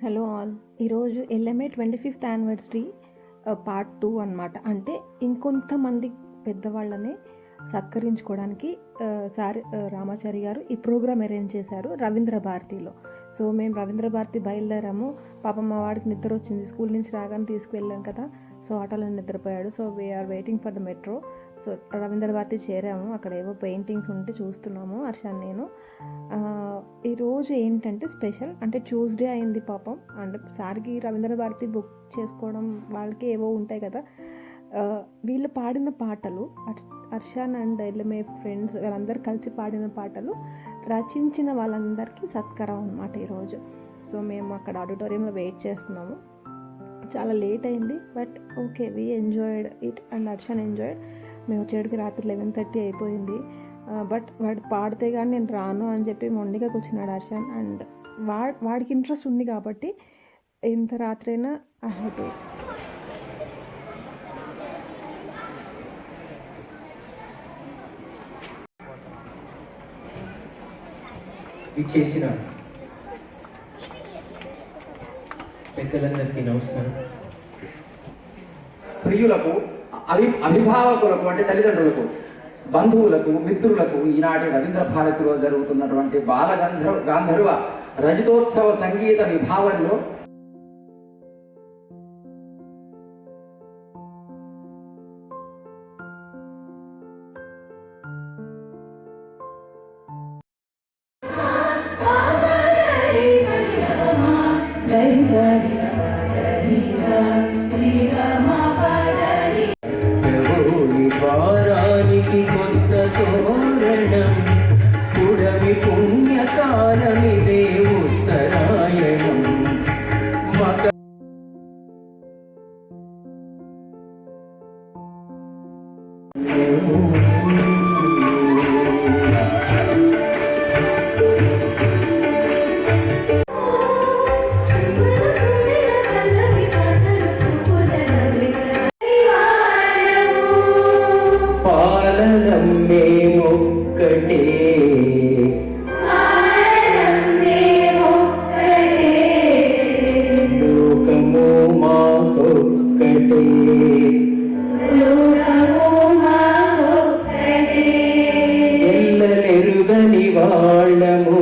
Hello all. ఈరోజు LMA 25th anniversary part 2 అనమాట. అంటే ఇంకొంతమంది పెద్దవాళ్ళని సత్కరించుకోవడానికి సార్ రామాచారి గారు ఈ ప్రోగ్రామ్ అరేంజ్ చేశారు రవీంద్ర భారతిలో. సో మేము రవీంద్ర భారతి బయలుదేరాము. పాపం మా వాడికి నిద్ర వచ్చింది, స్కూల్ నుంచి రాగానే తీసుకువెళ్ళాం కదా, సో ఆటోలో నిద్రపోయాడు. So we're waiting for the metro. So Ravindra Bharati చేరాము. అక్కడ ఏవో పెయింటింగ్స్ ఉంటే చూస్తున్నాము హర్షాన్ నేను. ఈరోజు ఏంటంటే స్పెషల్, అంటే ట్యూస్డే అయింది పాపం. అంటే సార్కి రవీంద్ర భారతి బుక్ చేసుకోవడం వాళ్ళకి ఏవో ఉంటాయి కదా. వీళ్ళు పాడిన పాటలు, హర్షాన్ అండ్ ఎల్ఎంఏ ఫ్రెండ్స్ వీళ్ళందరూ కలిసి పాడిన పాటలు రచించిన వాళ్ళందరికీ సత్కారం అనమాట ఈరోజు. సో మేము అక్కడ ఆడిటోరియంలో వెయిట్ చేస్తున్నాము. చాలా లేట్ అయింది, but okay, we enjoyed it and Harshan enjoyed. మేము వచ్చేటికి రాత్రి 11:30 అయిపోయింది. బట్ వాడు పాడితే కానీ నేను రాను అని చెప్పి మొండిగా కూర్చున్నాడు హర్షాన్. అండ్ వాడికి ఇంట్రెస్ట్ ఉంది కాబట్టి ఇంత రాత్రైనా ఐ హ్యావ్ టు. ఇచ్చేసిన పెద్దలందరికీ నమస్కారం. ప్రియులకు, అభిభావకులకు అంటే తల్లిదండ్రులకు, బంధువులకు, మిత్రులకు ఈనాటి రవీంద్ర భారతిలో జరుగుతున్నటువంటి గాంధర్వ రజతోత్సవ సంగీత విభావంలో వారానికి కొత్త తోరణం, పుడమి పుణ్యకాలమిదే ఉత్తరాయణం. పాలనమ్మే ఒక్కటే, లోకము మాకొక్కటే, ఎల్లనెరుగని వాళ్ళము,